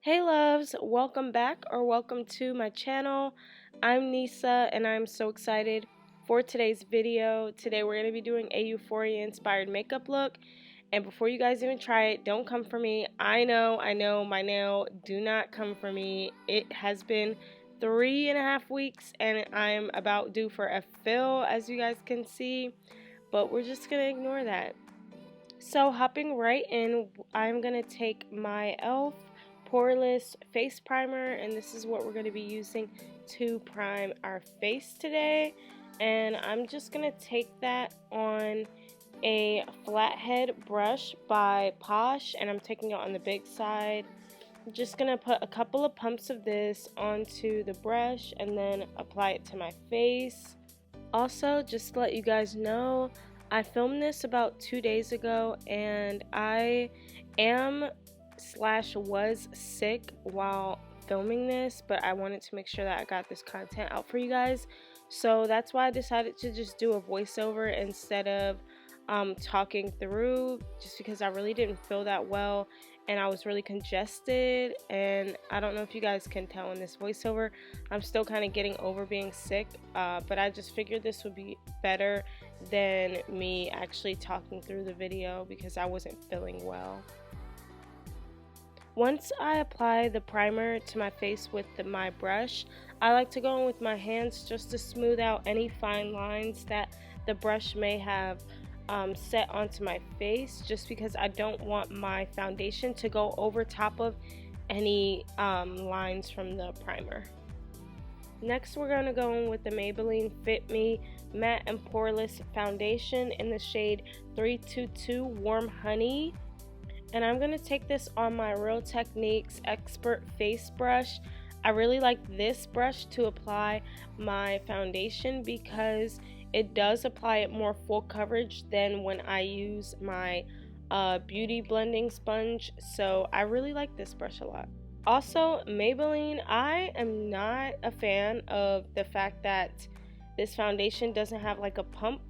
Hey loves, welcome back or welcome to my channel. I'm Nisa and I'm so excited for today's video. Today we're going to be doing a Euphoria inspired makeup look. And before you guys even try it, don't come for me. I know, my nail, do not come for me. It has been 3.5 weeks and I'm about due for a fill, as you guys can see. But we're just going to ignore that. So hopping right in, I'm going to take my e.l.f. Poreless face primer, and this is what we're going to be using to prime our face today. And I'm just going to take that on a flathead brush by Posh, and I'm taking it on the big side. I'm just going to put a couple of pumps of this onto the brush and then apply it to my face. Also, just to let you guys know, I filmed this about 2 days ago and I was sick while filming this, but I wanted to make sure that I got this content out for you guys. So that's why I decided to just do a voiceover instead of talking through, just because I really didn't feel that well and I was really congested. And I don't know if you guys can tell in this voiceover, I'm still kind of getting over being sick, but I just figured this would be better than me actually talking through the video because I wasn't feeling well. Once I apply the primer to my face with my brush, I like to go in with my hands just to smooth out any fine lines that the brush may have set onto my face, just because I don't want my foundation to go over top of any lines from the primer. Next, we're going to go in with the Maybelline Fit Me Matte and Poreless Foundation in the shade 322 Warm Honey. And I'm going to take this on my Real Techniques Expert Face Brush. I really like this brush to apply my foundation because it does apply it more full coverage than when I use my beauty blending sponge. So I really like this brush a lot. Also, Maybelline, I am not a fan of the fact that this foundation doesn't have like a pump.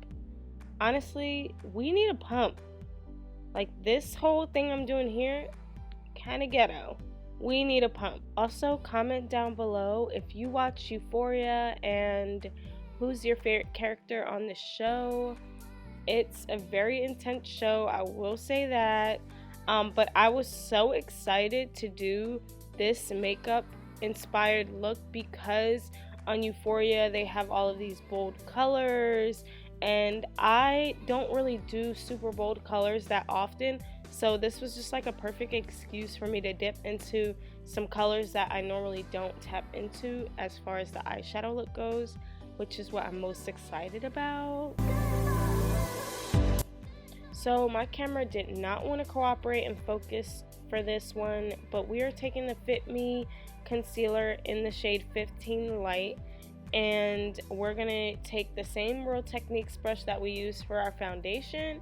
Honestly, we need a pump. Like, this whole thing I'm doing here, kind of ghetto. We need a pump. Also, comment down below if you watch Euphoria and who's your favorite character on the show. It's a very intense show, I will say that. But I was so excited to do this makeup inspired look because on Euphoria they have all of these bold colors, and I don't really do super bold colors that often, so this was just like a perfect excuse for me to dip into some colors that I normally don't tap into as far as the eyeshadow look goes, which is what I'm most excited about. So my camera did not want to cooperate and focus for this one, but we are taking the Fit Me concealer in the shade 15 Light, and we're gonna take the same Real Techniques brush that we use for our foundation,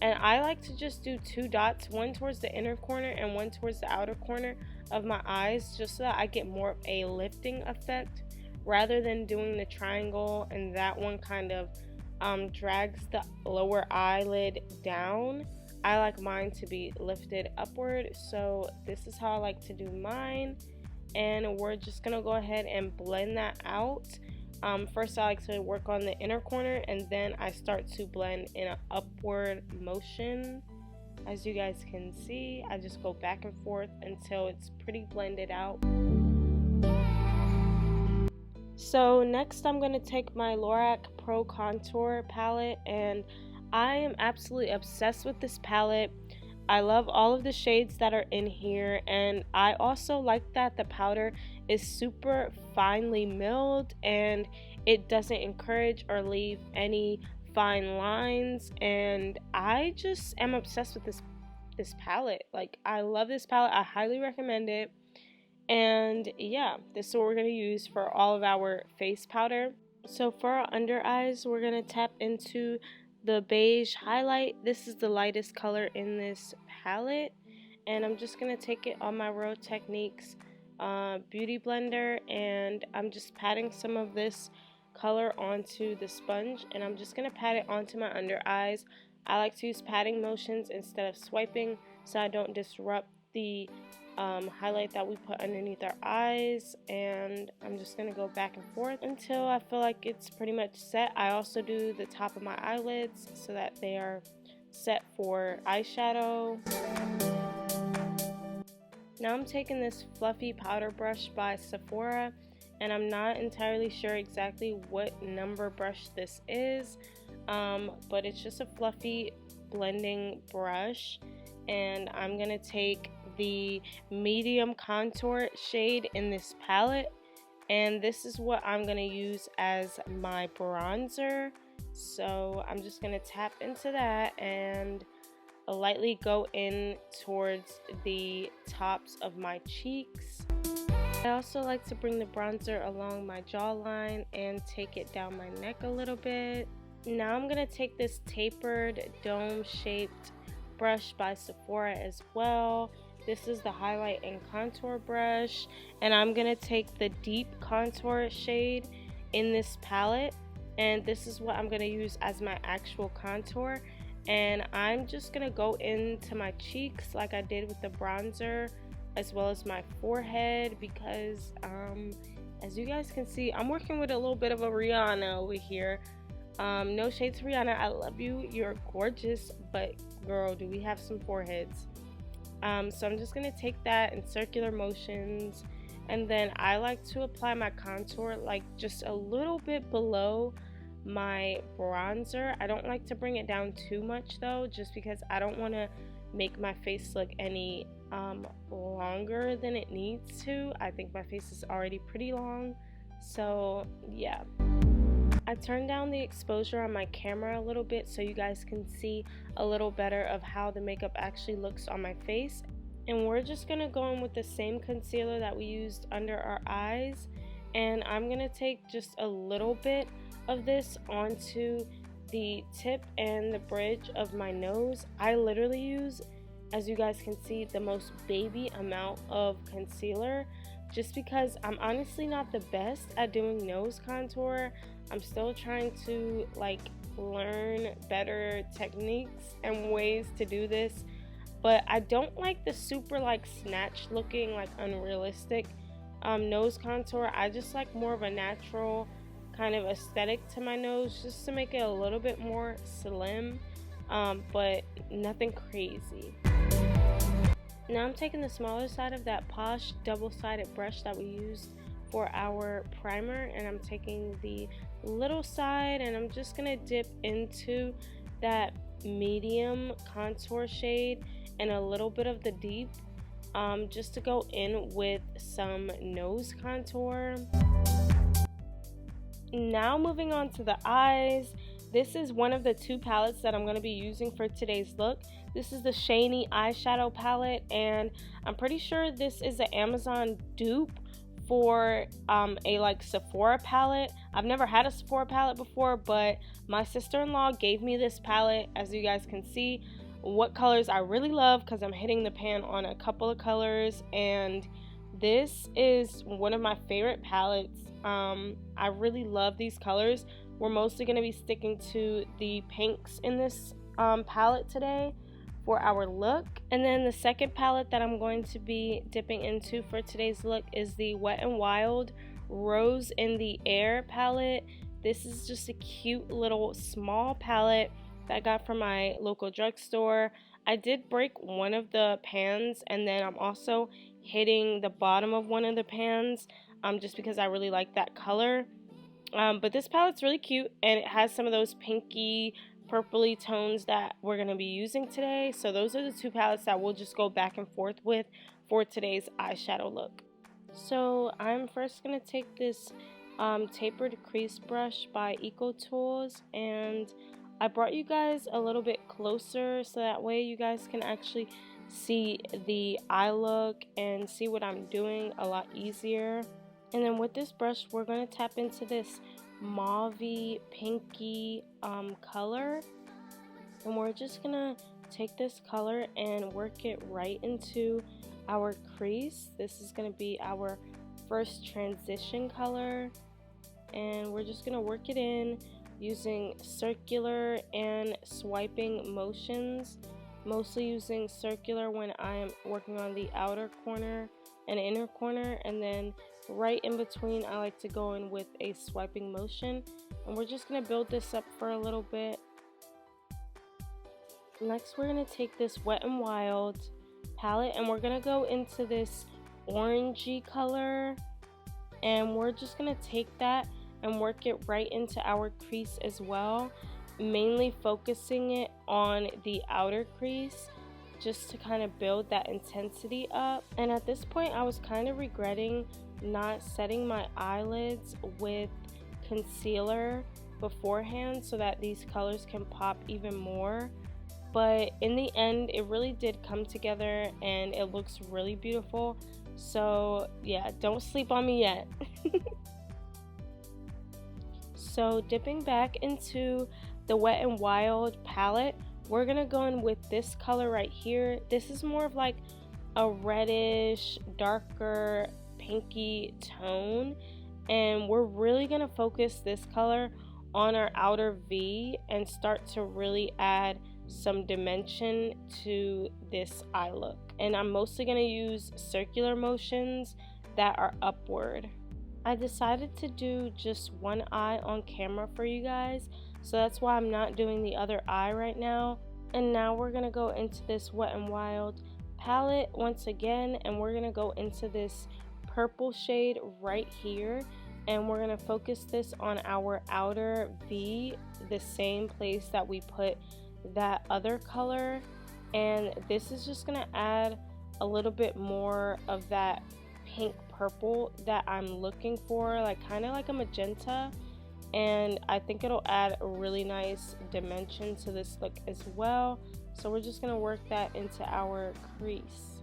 and I like to just do 2 dots, one towards the inner corner and one towards the outer corner of my eyes, just so that I get more of a lifting effect rather than doing the triangle, and that one kind of drags the lower eyelid down. I like mine to be lifted upward, so this is how I like to do mine. And we're just gonna go ahead and blend that out. First I like to work on the inner corner, and then I start to blend in an upward motion. As you guys can see, I just go back and forth until it's pretty blended out. So next I'm going to take my Lorac Pro Contour palette, and I am absolutely obsessed with this palette. I love all of the shades that are in here, and I also like that the powder is super finely milled and it doesn't encourage or leave any fine lines, and I just am obsessed with this palette. Like, I love this palette. I highly recommend it. And yeah, this is what we're going to use for all of our face powder. So for our under eyes, we're going to tap into the beige highlight. This is the lightest color in this palette, and I'm just going to take it on my Real Techniques beauty blender, and I'm just patting some of this color onto the sponge, and I'm just going to pat it onto my under eyes. I like to use patting motions instead of swiping so I don't disrupt the highlight that we put underneath our eyes, and I'm just going to go back and forth until I feel like it's pretty much set. I also do the top of my eyelids so that they are set for eyeshadow. Now I'm taking this fluffy powder brush by Sephora, and I'm not entirely sure exactly what number brush this is, but it's just a fluffy blending brush, and I'm gonna take the medium contour shade in this palette, and this is what I'm gonna use as my bronzer. So I'm just gonna tap into that and lightly go in towards the tops of my cheeks. I also like to bring the bronzer along my jawline and take it down my neck a little bit. Now I'm gonna take this tapered dome shaped brush by Sephora as well. This is the highlight and contour brush, and I'm gonna take the deep contour shade in this palette, and this is what I'm gonna use as my actual contour. And I'm just gonna go into my cheeks like I did with the bronzer, as well as my forehead, because as you guys can see, I'm working with a little bit of a Rihanna over here. No shade to Rihanna, I love you, you're gorgeous, but girl, do we have some foreheads. So I'm just gonna take that in circular motions, and then I like to apply my contour like just a little bit below my bronzer. I don't like to bring it down too much though, just because I don't want to make my face look any longer than it needs to. I think my face is already pretty long, so yeah. I turned down the exposure on my camera a little bit so you guys can see a little better of how the makeup actually looks on my face, and we're just gonna go in with the same concealer that we used under our eyes, and I'm gonna take just a little bit of this onto the tip and the bridge of my nose. I literally use, as you guys can see, the most baby amount of concealer, just because I'm honestly not the best at doing nose contour. I'm still trying to like learn better techniques and ways to do this, but I don't like the super like snatch looking, like unrealistic nose contour. I just like more of a natural kind of aesthetic to my nose, just to make it a little bit more slim, but nothing crazy. Now I'm taking the smaller side of that Posh double-sided brush that we used for our primer, and I'm taking the little side, and I'm just gonna dip into that medium contour shade and a little bit of the deep, just to go in with some nose contour. Now moving on to the eyes. This is one of the two palettes that I'm going to be using for today's look. This is the Shiny eyeshadow palette, and I'm pretty sure this is an Amazon dupe for a like Sephora palette. I've never had a Sephora palette before, but my sister-in-law gave me this palette. As you guys can see, what colors I really love, because I'm hitting the pan on a couple of colors, and this is one of my favorite palettes. I really love these colors. We're mostly going to be sticking to the pinks in this palette today for our look. And then the second palette that I'm going to be dipping into for today's look is the Wet n Wild Rose in the Air palette. This is just a cute little small palette that I got from my local drugstore. I did break one of the pans, and then I'm also hitting the bottom of one of the pans just because I really like that color. But this palette's really cute, and it has some of those pinky purpley tones that we're going to be using today. So those are the two palettes that we'll just go back and forth with for today's eyeshadow look. So I'm first going to take this tapered crease brush by Eco Tools, and I brought you guys a little bit closer so that way you guys can actually see the eye look and see what I'm doing a lot easier. And then with this brush, we're going to tap into this mauvey pinky color, and we're just going to take this color and work it right into our crease. This is going to be our first transition color, and we're just going to work it in using circular and swiping motions mostly using circular when I am working on the outer corner and inner corner, and then right in between I like to go in with a swiping motion. And we're just going to build this up for a little bit. Next we're going to take this Wet n Wild palette and we're going to go into this orangey color, and we're just going to take that and work it right into our crease as well, mainly focusing it on the outer crease just to kind of build that intensity up. And at this point I was kind of regretting not setting my eyelids with concealer beforehand so that these colors can pop even more, but in the end it really did come together and it looks really beautiful. So yeah, don't sleep on me yet. So dipping back into the Wet n Wild palette, we're gonna go in with this color right here. This is more of like a reddish, darker, pinky tone, and we're really gonna focus this color on our outer V and start to really add some dimension to this eye look. And I'm mostly gonna use circular motions that are upward. I decided to do just one eye on camera for you guys, so that's why I'm not doing the other eye right now. And now we're gonna go into this Wet n Wild palette once again, and we're gonna go into this purple shade right here, and we're gonna focus this on our outer V, the same place that we put that other color. And this is just gonna add a little bit more of that pink purple that I'm looking for, like kind of like a magenta, and I think it'll add a really nice dimension to this look as well. So we're just gonna work that into our crease.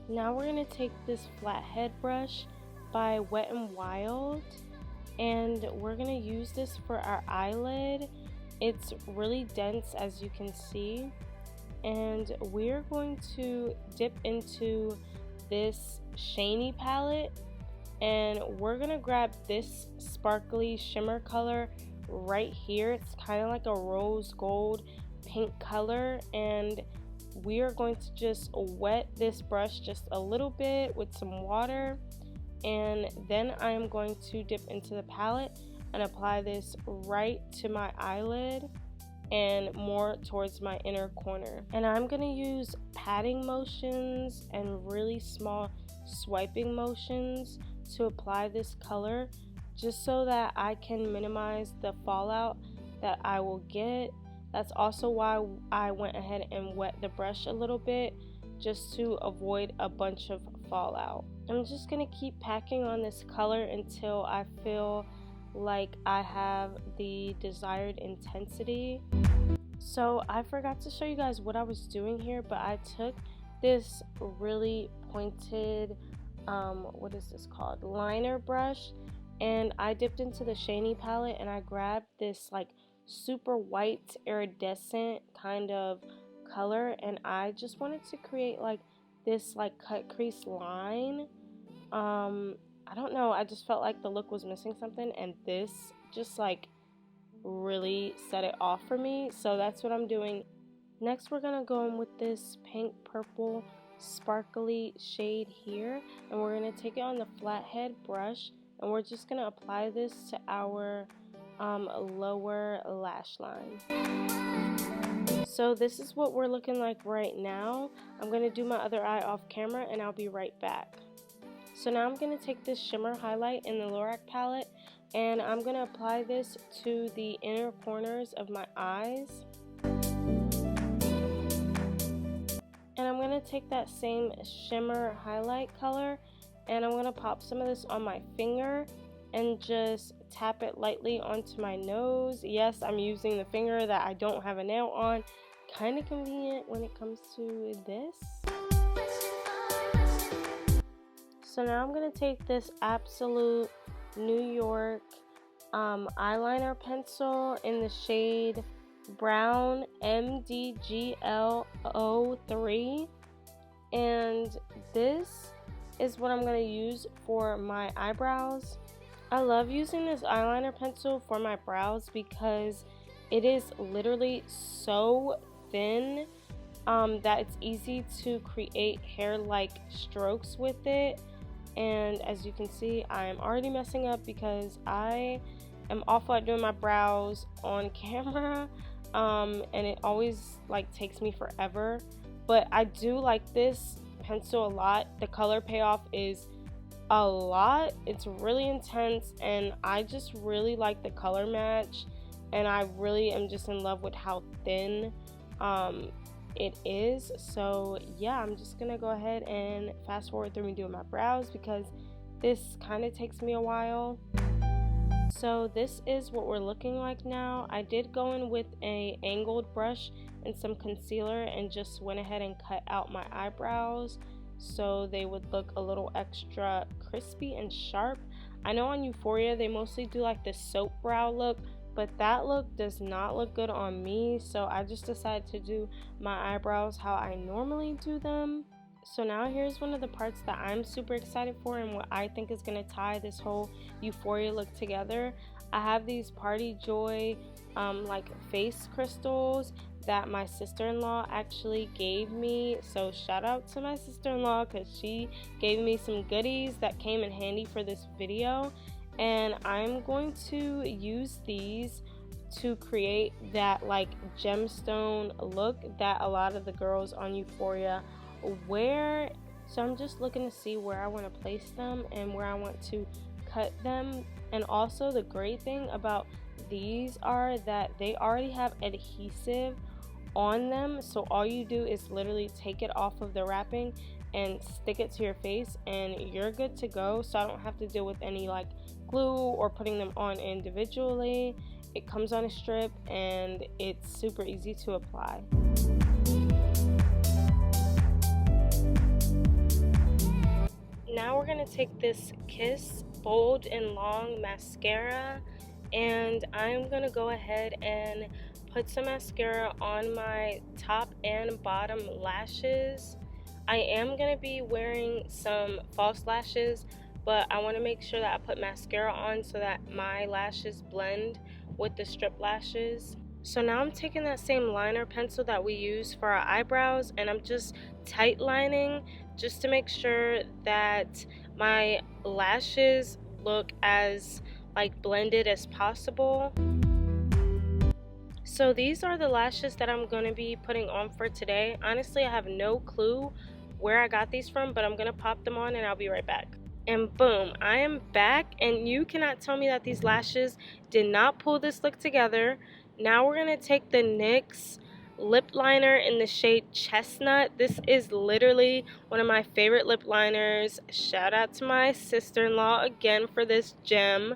Now we're gonna take this flathead brush by Wet n Wild, and we're gonna use this for our eyelid. It's really dense, as you can see, and we're going to dip into this shiny palette, and we're gonna grab this sparkly shimmer color right here. It's kind of like a rose gold pink color, and we are going to just wet this brush just a little bit with some water, and then I am going to dip into the palette and apply this right to my eyelid and more towards my inner corner. And I'm gonna use patting motions and really small swiping motions to apply this color, just so that I can minimize the fallout that I will get. That's also why I went ahead and wet the brush a little bit, just to avoid a bunch of fallout. I'm just gonna keep packing on this color until I feel like I have the desired intensity. So I forgot to show you guys what I was doing here, but I took this really pointed what is this called, liner brush, and I dipped into the shiny palette and I grabbed this like super white iridescent kind of color, and I just wanted to create like this like cut crease line. I don't know, I just felt like the look was missing something, and this just like really set it off for me, so that's what I'm doing. Next we're gonna go in with this pink purple sparkly shade here, and we're gonna take it on the flathead brush, and we're just gonna apply this to our lower lash line. So this is what we're looking like right now. I'm gonna do my other eye off camera and I'll be right back. So now I'm gonna take this shimmer highlight in the Lorac palette, and I'm gonna apply this to the inner corners of my eyes. And I'm going to take that same shimmer highlight color, and I'm going to pop some of this on my finger and just tap it lightly onto my nose. Yes, I'm using the finger that I don't have a nail on. Kind of convenient when it comes to this. So now I'm going to take this Absolute New York eyeliner pencil in the shade Brown MDGL03, and this is what I'm going to use for my eyebrows. I love using this eyeliner pencil for my brows because it is literally so thin that it's easy to create hair-like strokes with it. And as you can see, I'm already messing up because I am awful at doing my brows on camera, and it always like takes me forever. But I do like this pencil a lot. The color payoff is a lot. It's really intense, and I just really like the color match, and I really am just in love with how thin it is. So yeah, I'm just gonna go ahead and fast forward through me doing my brows because this kind of takes me a while. So this is what we're looking like now. I did go in with a angled brush and some concealer and just went ahead and cut out my eyebrows so they would look a little extra crispy and sharp. I know on Euphoria they mostly do like the soap brow look, but that look does not look good on me, so I just decided to do my eyebrows how I normally do them. So now here's one of the parts that I'm super excited for and what I think is going to tie this whole Euphoria look together. I have these Party Joy like face crystals that my sister-in-law actually gave me, so shout out to my sister-in-law because she gave me some goodies that came in handy for this video. And I'm going to use these to create that like gemstone look that a lot of the girls on Euphoria wear. So I'm just looking to see where I want to place them and where I want to cut them. And also the great thing about these are that they already have adhesive on them, so all you do is literally take it off of the wrapping and stick it to your face and you're good to go. So I don't have to deal with any like glue or putting them on individually. It comes on a strip and it's super easy to apply. Now we're gonna take this Kiss Bold and Long mascara, and I'm gonna go ahead and put some mascara on my top and bottom lashes. I am gonna be wearing some false lashes, but I want to make sure that I put mascara on so that my lashes blend with the strip lashes. So now I'm taking that same liner pencil that we use for our eyebrows and I'm just tight lining just to make sure that my lashes look as like blended as possible. So these are the lashes that I'm going to be putting on for today. Honestly, I have no clue where I got these from, but I'm going to pop them on and I'll be right back. And boom, I am back, and you cannot tell me that these lashes did not pull this look together. Now we're going to take the NYX lip liner in the shade Chestnut. This is literally one of my favorite lip liners. Shout out to my sister-in-law again for this gem.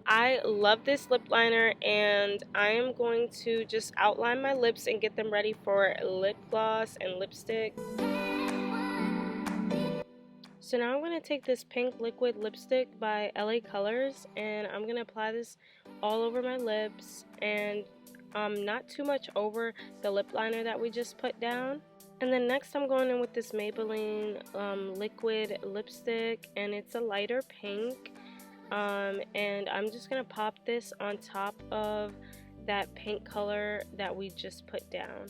I love this lip liner, and I am going to just outline my lips and get them ready for lip gloss and lipstick. So now I'm going to take this pink liquid lipstick by LA Colors and I'm going to apply this all over my lips and not too much over the lip liner that we just put down. And then next I'm going in with this Maybelline liquid lipstick, and it's a lighter pink. And I'm just going to pop this on top of that pink color that we just put down.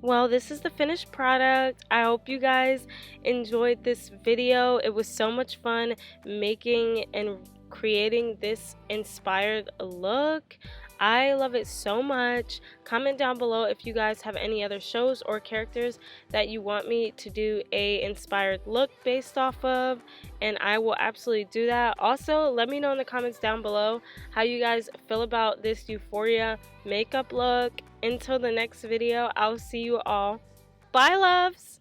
Well, this is the finished product. I hope you guys enjoyed this video. It was so much fun making and creating this inspired look. I love it so much. Comment down below if you guys have any other shows or characters that you want me to do a inspired look based off of, and I will absolutely do that. Also, let me know in the comments down below how you guys feel about this Euphoria makeup look. Until the next video, I'll see you all. Bye, loves!